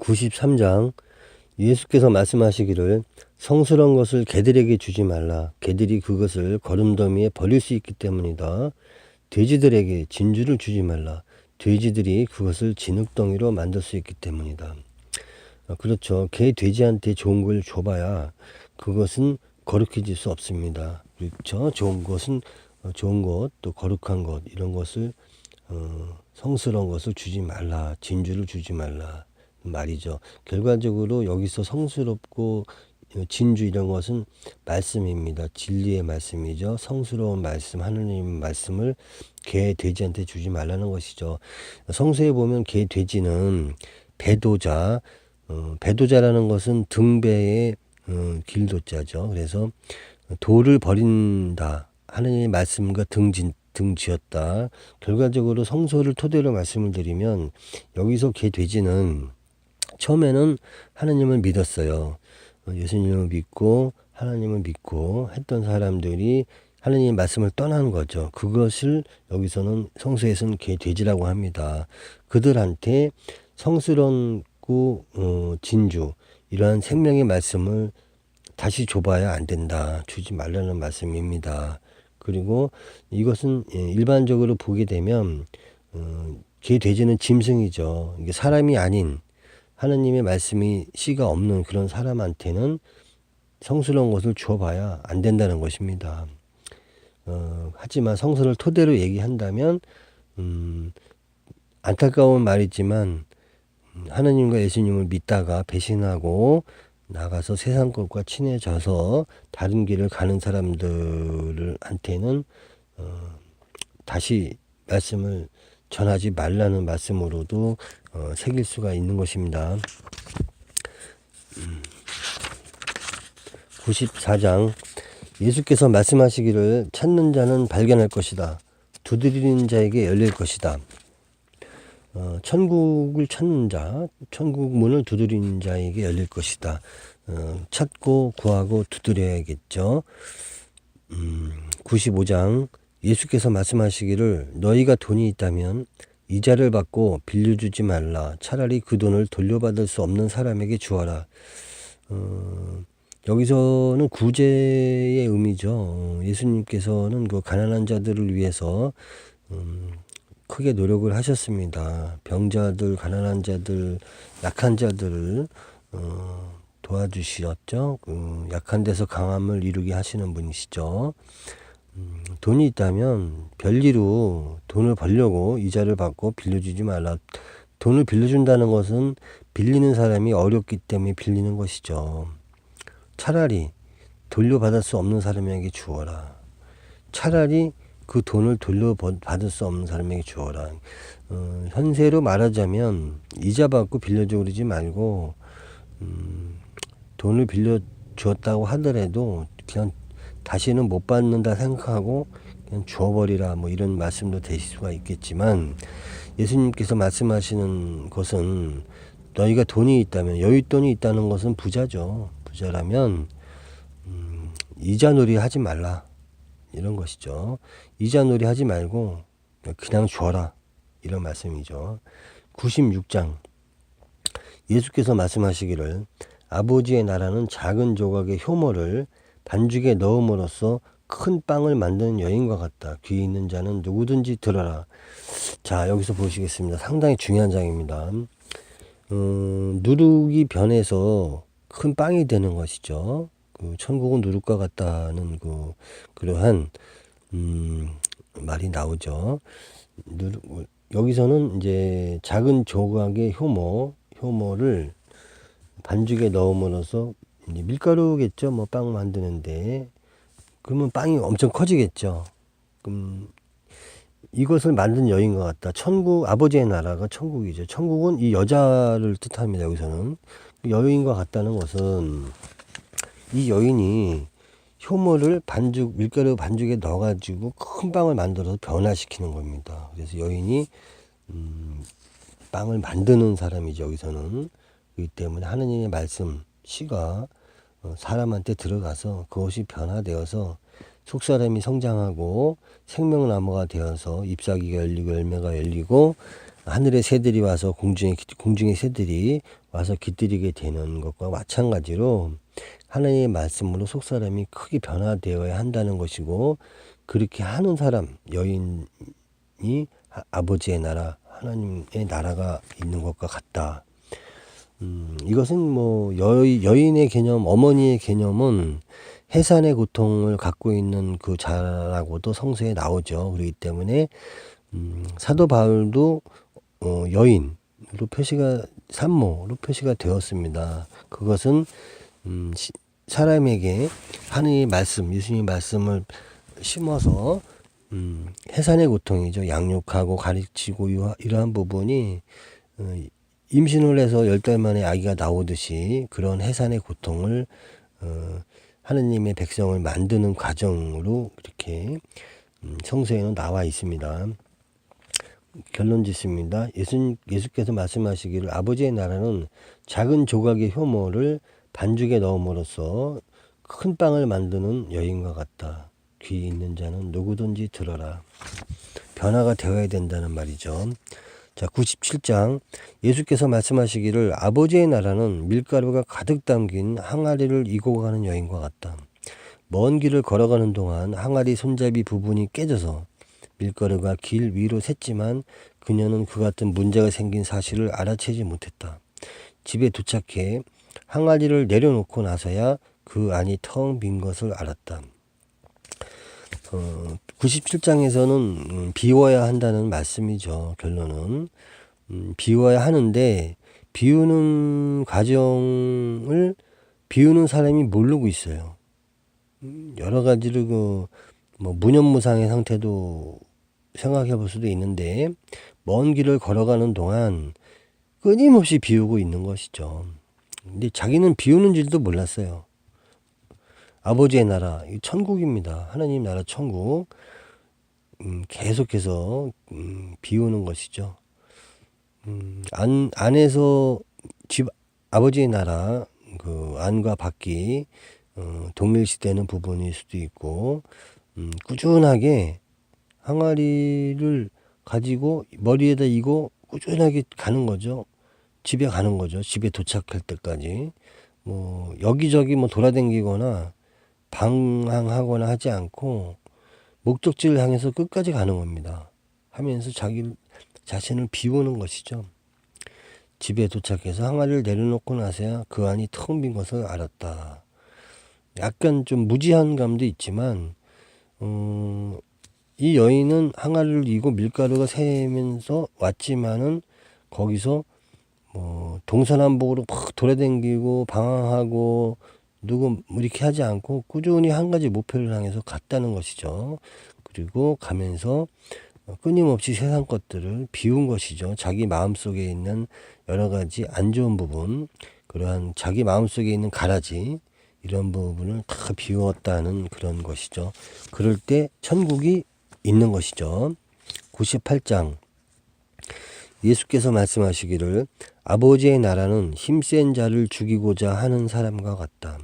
93장 예수께서 말씀하시기를 성스러운 것을 개들에게 주지 말라. 개들이 그것을 거름더미에 버릴 수 있기 때문이다. 돼지들에게 진주를 주지 말라. 돼지들이 그것을 진흙덩이로 만들 수 있기 때문이다. 그렇죠. 개 돼지한테 좋은 걸 줘봐야 그것은 거룩해질 수 없습니다. 그렇죠. 좋은 것은 좋은 것, 또 거룩한 것, 이런 것을 성스러운 것을 주지 말라. 진주를 주지 말라 말이죠. 결과적으로 여기서 성스럽고 진주 이런 것은 말씀입니다. 진리의 말씀이죠. 성스러운 말씀, 하느님 말씀을 개 돼지한테 주지 말라는 것이죠. 성서에 보면 개 돼지는 배도자, 배도자라는 것은 등배의 길도자죠. 그래서 도를 버린다. 하느님의 말씀과 등지었다. 결과적으로 성서를 토대로 말씀을 드리면 여기서 개 돼지는 처음에는 하느님을 믿었어요. 예수님을 믿고 하나님을 믿고 했던 사람들이 하느님의 말씀을 떠난 거죠. 그것을 여기서는 성서에서는 개 돼지라고 합니다. 그들한테 성스럽고 진주 이러한 생명의 말씀을 다시 줘봐야 안 된다. 주지 말라는 말씀입니다. 그리고 이것은 일반적으로 보게 되면 개 돼지는 짐승이죠. 이게 사람이 아닌 하느님의 말씀이 씨가 없는 그런 사람한테는 성스러운 것을 줘봐야 안 된다는 것입니다. 하지만 성서를 토대로 얘기한다면 안타까운 말이지만 하느님과 예수님을 믿다가 배신하고 나가서 세상 것과 친해져서 다른 길을 가는 사람들한테는 다시 말씀을 전하지 말라는 말씀으로도 새길 수가 있는 것입니다. 94장 예수께서 말씀하시기를 찾는 자는 발견할 것이다. 두드리는 자에게 열릴 것이다. 천국을 찾는 자, 천국 문을 두드리는 자에게 열릴 것이다. 찾고 구하고 두드려야겠죠. 95장 예수께서 말씀하시기를 너희가 돈이 있다면 이자를 받고 빌려주지 말라. 차라리 그 돈을 돌려받을 수 없는 사람에게 주어라. 여기서는 구제의 의미죠. 예수님께서는 그 가난한 자들을 위해서 크게 노력을 하셨습니다. 병자들, 가난한 자들, 약한 자들을 도와주셨죠. 약한 데서 강함을 이루게 하시는 분이시죠. 돈이 있다면 별리로 돈을 벌려고 이자를 받고 빌려주지 말라. 돈을 빌려준다는 것은 빌리는 사람이 어렵기 때문에 빌리는 것이죠. 차라리 돌려받을 수 없는 사람에게 주어라. 차라리 그 돈을 돌려받을 수 없는 사람에게 주어라. 현세로 말하자면 이자 받고 빌려줘 그러지 말고 돈을 빌려주었다고 하더라도 그냥 다시는 못 받는다 생각하고 그냥 주어버리라 뭐 이런 말씀도 되실 수가 있겠지만 예수님께서 말씀하시는 것은 너희가 돈이 있다면 여윳돈이 있다는 것은 부자죠. 부자라면 이자놀이 하지 말라 이런 것이죠. 이자놀이 하지 말고 그냥 줘라 이런 말씀이죠. 96장 예수께서 말씀하시기를 아버지의 나라는 작은 조각의 효모를 반죽에 넣음으로써 큰 빵을 만드는 여인과 같다. 귀 있는 자는 누구든지 들어라. 자, 여기서 보시겠습니다. 상당히 중요한 장입니다. 누룩이 변해서 큰 빵이 되는 것이죠. 천국은 누룩과 같다는 그러한 말이 나오죠. 여기서는 이제 작은 조각의 효모를 반죽에 넣음으로써 밀가루겠죠. 뭐 빵 만드는데 그러면 빵이 엄청 커지겠죠. 그럼 이것을 만든 여인과 같다. 천국 아버지의 나라가 천국이죠. 천국은 이 여자를 뜻합니다. 여기서는 여인과 같다는 것은 이 여인이 효모를 밀가루 반죽에 넣어가지고 큰 빵을 만들어서 변화시키는 겁니다. 그래서 여인이 빵을 만드는 사람이죠. 여기서는 그렇기 때문에 하느님의 말씀 씨가 사람한테 들어가서 그것이 변화되어서 속사람이 성장하고 생명나무가 되어서 잎사귀가 열리고 열매가 열리고 하늘의 새들이 와서 공중의 새들이 와서 깃들이게 되는 것과 마찬가지로 하나님의 말씀으로 속사람이 크게 변화되어야 한다는 것이고, 그렇게 하는 사람, 여인이 아버지의 나라, 하나님의 나라가 있는 것과 같다. 이것은 뭐 여인의 개념, 어머니의 개념은 해산의 고통을 갖고 있는 그 자라고도 성서에 나오죠. 그렇기 때문에 사도 바울도 여인으로 산모로 표시가 되었습니다. 그것은 사람에게 하느님의 말씀, 예수님의 말씀을 심어서 해산의 고통이죠. 양육하고 가르치고 이러한 부분이 임신을 해서 10달 만에 아기가 나오듯이 그런 해산의 고통을 하느님의 백성을 만드는 과정으로 이렇게 성서에는 나와 있습니다. 결론 짓습니다. 예수께서 말씀하시기를 아버지의 나라는 작은 조각의 효모를 반죽에 넣음으로써 큰 빵을 만드는 여인과 같다. 귀 있는 자는 누구든지 들어라. 변화가 되어야 된다는 말이죠. 자, 97장 예수께서 말씀하시기를 아버지의 나라는 밀가루가 가득 담긴 항아리를 이고 가는 여인과 같다. 먼 길을 걸어가는 동안 항아리 손잡이 부분이 깨져서 밀가루가 길 위로 샜지만 그녀는 그 같은 문제가 생긴 사실을 알아채지 못했다. 집에 도착해 항아리를 내려놓고 나서야 그 안이 텅 빈 것을 알았다. 97장에서는 비워야 한다는 말씀이죠. 결론은 비워야 하는데 비우는 과정을 비우는 사람이 모르고 있어요. 여러 가지로 뭐 무념무상의 상태도 생각해 볼 수도 있는데 먼 길을 걸어가는 동안 끊임없이 비우고 있는 것이죠. 근데 자기는 비우는 줄도 몰랐어요. 아버지의 나라, 천국입니다. 하나님 나라 천국. 계속해서 비우는 것이죠. 안에서 집 아버지의 나라 그 안과 밖이 동일시되는 부분일 수도 있고, 꾸준하게 항아리를 가지고 머리에다 이고 꾸준하게 가는 거죠. 집에 가는 거죠. 집에 도착할 때까지 뭐 여기저기 뭐 돌아다니거나 방황하거나 하지 않고 목적지를 향해서 끝까지 가는 겁니다. 하면서 자기 자신을 비우는 것이죠. 집에 도착해서 항아리를 내려놓고 나서야 그 안이 텅 빈 것을 알았다. 약간 좀 무지한 감도 있지만 이 여인은 항아리를 이고 밀가루가 새면서 왔지만은 거기서 뭐 동서남북으로 막 돌아다니고 방황하고 누구 이렇게 하지 않고 꾸준히 한 가지 목표를 향해서 갔다는 것이죠. 그리고 가면서 끊임없이 세상 것들을 비운 것이죠. 자기 마음속에 있는 여러 가지 안 좋은 부분, 그러한 자기 마음속에 있는 가라지, 이런 부분을 다 비웠다는 그런 것이죠. 그럴 때 천국이 있는 것이죠. 98장 예수께서 말씀하시기를 아버지의 나라는 힘센 자를 죽이고자 하는 사람과 같다.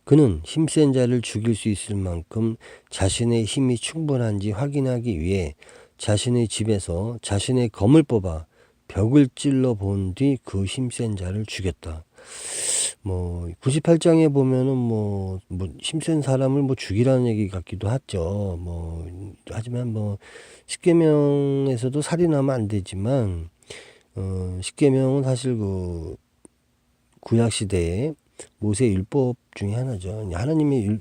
그는 힘센 자를 죽일 수 있을 만큼 자신의 힘이 충분한지 확인하기 위해 자신의 집에서 자신의 검을 뽑아 벽을 찔러 본 뒤 그 힘센 자를 죽였다. 뭐 98장에 보면은 뭐 힘센 사람을 뭐 죽이라는 얘기 같기도 하죠. 뭐 하지만 뭐 십계명에서도 살인하면 안 되지만 십계명은 사실 그 구약 시대에 모세 율법 중에 하나죠. 하나님의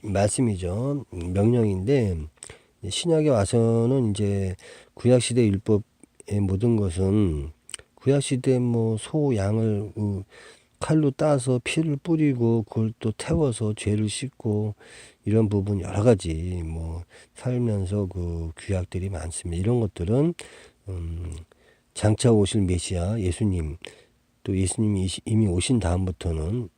말씀이죠. 명령인데 신약에 와서는 이제 구약 시대 율법의 모든 것은 구약 시대 뭐 소 양을 칼로 따서 피를 뿌리고 그걸 또 태워서 죄를 씻고 이런 부분 여러 가지 뭐 살면서 그 규약들이 많습니다. 이런 것들은 장차 오실 메시아 예수님, 또 예수님이 이미 오신 다음부터는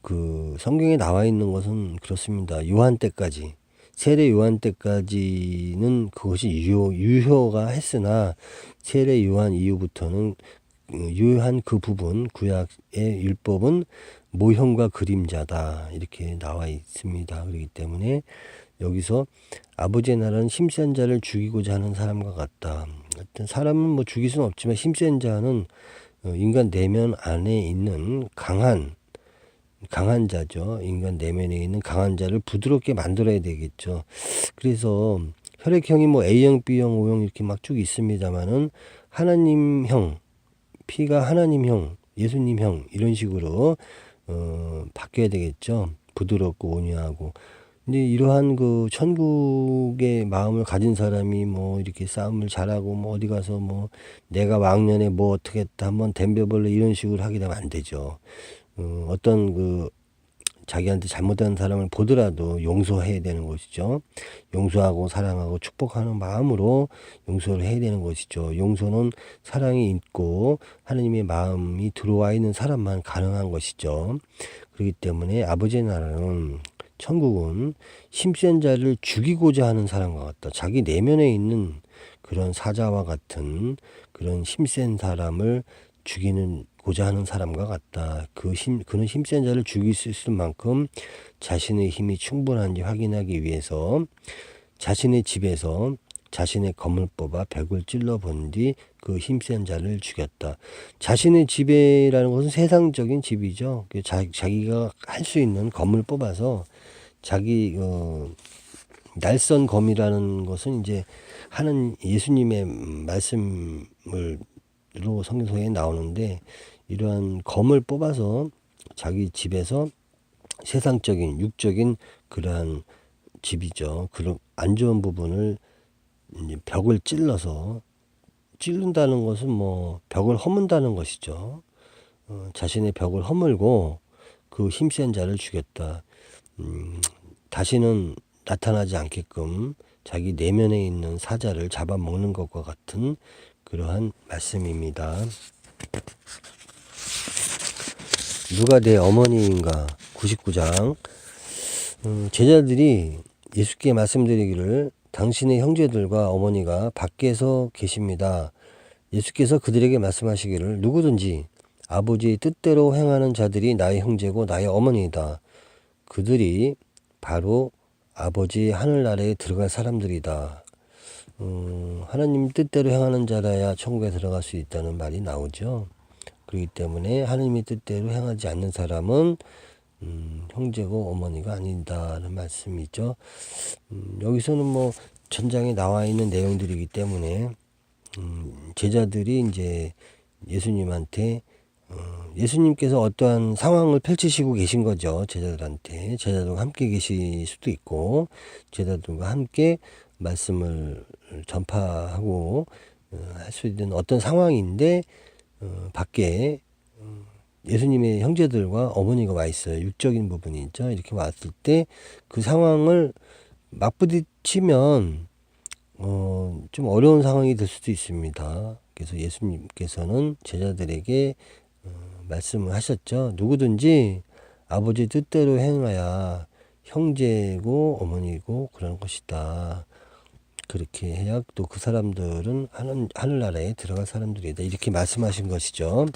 그 성경에 나와 있는 것은 그렇습니다. 요한 때까지, 세례 요한 때까지는 그것이 유효가 했으나 세례 요한 이후부터는 유효한 그 부분, 구약의 율법은 모형과 그림자다, 이렇게 나와 있습니다. 그렇기 때문에 여기서 아버지의 나라는 힘센 자를 죽이고자 하는 사람과 같다. 어떤 사람은 뭐 죽일 수는 없지만 힘센 자는 인간 내면 안에 있는 강한 자죠. 인간 내면에 있는 강한 자를 부드럽게 만들어야 되겠죠. 그래서 혈액형이 뭐 A형, B형, O형 이렇게 막 쭉 있습니다만은 하나님형, 피가 하나님형, 예수님형 이런 식으로 바뀌어야 되겠죠. 부드럽고 온유하고. 근데 이러한 그 천국의 마음을 가진 사람이 뭐 이렇게 싸움을 잘하고 뭐 어디 가서 뭐 내가 왕년에 뭐 어떻게 했다 한번 덤벼볼래 이런 식으로 하게 되면 안 되죠. 어떤 그 자기한테 잘못한 사람을 보더라도 용서해야 되는 것이죠. 용서하고 사랑하고 축복하는 마음으로 용서를 해야 되는 것이죠. 용서는 사랑이 있고 하느님의 마음이 들어와 있는 사람만 가능한 것이죠. 그렇기 때문에 아버지의 나라는 천국은 힘센 자를 죽이고자 하는 사람과 같다. 자기 내면에 있는 그런 사자와 같은 그런 힘센 사람을 죽이고자 하는 사람과 같다. 그는 힘센 자를 죽일 수 있을 만큼 자신의 힘이 충분한지 확인하기 위해서 자신의 집에서 자신의 검을 뽑아 벽을 찔러 본 뒤 그 힘센 자를 죽였다. 자신의 집이라는 것은 세상적인 집이죠. 자기가 할 수 있는 검을 뽑아서 자기 날선 검이라는 것은 이제 하는 예수님의 말씀을 로 성경에 나오는데 이러한 검을 뽑아서 자기 집에서 세상적인 육적인 그러한 집이죠. 그런 안 좋은 부분을 이제 벽을 찌른다는 것은 뭐 벽을 허문다는 것이죠. 자신의 벽을 허물고 그 힘센 자를 죽였다. 다시는 나타나지 않게끔 자기 내면에 있는 사자를 잡아먹는 것과 같은 그러한 말씀입니다. 누가 내 어머니인가 99장 제자들이 예수께 말씀드리기를 당신의 형제들과 어머니가 밖에서 계십니다. 예수께서 그들에게 말씀하시기를 누구든지 아버지의 뜻대로 행하는 자들이 나의 형제고 나의 어머니이다. 그들이 바로 아버지 하늘나라에 들어갈 사람들이다. 하나님 뜻대로 행하는 자라야 천국에 들어갈 수 있다는 말이 나오죠. 그렇기 때문에 하나님의 뜻대로 행하지 않는 사람은 형제고 어머니가 아닌다는 말씀이죠. 여기서는 뭐 전장에 나와 있는 내용들이기 때문에 제자들이 이제 예수님한테 예수님께서 어떠한 상황을 펼치시고 계신 거죠. 제자들한테. 제자들과 함께 계실 수도 있고 제자들과 함께 말씀을 전파하고 할 수 있는 어떤 상황인데 밖에 예수님의 형제들과 어머니가 와 있어요. 육적인 부분이 있죠. 이렇게 왔을 때 그 상황을 맞부딪히면 좀 어려운 상황이 될 수도 있습니다. 그래서 예수님께서는 제자들에게 말씀을 하셨죠. 누구든지 아버지 뜻대로 행하야 형제고 어머니고 그런 것이다. 그렇게 해야 또 그 사람들은 하늘나라에 들어갈 사람들이다. 이렇게 말씀하신 것이죠.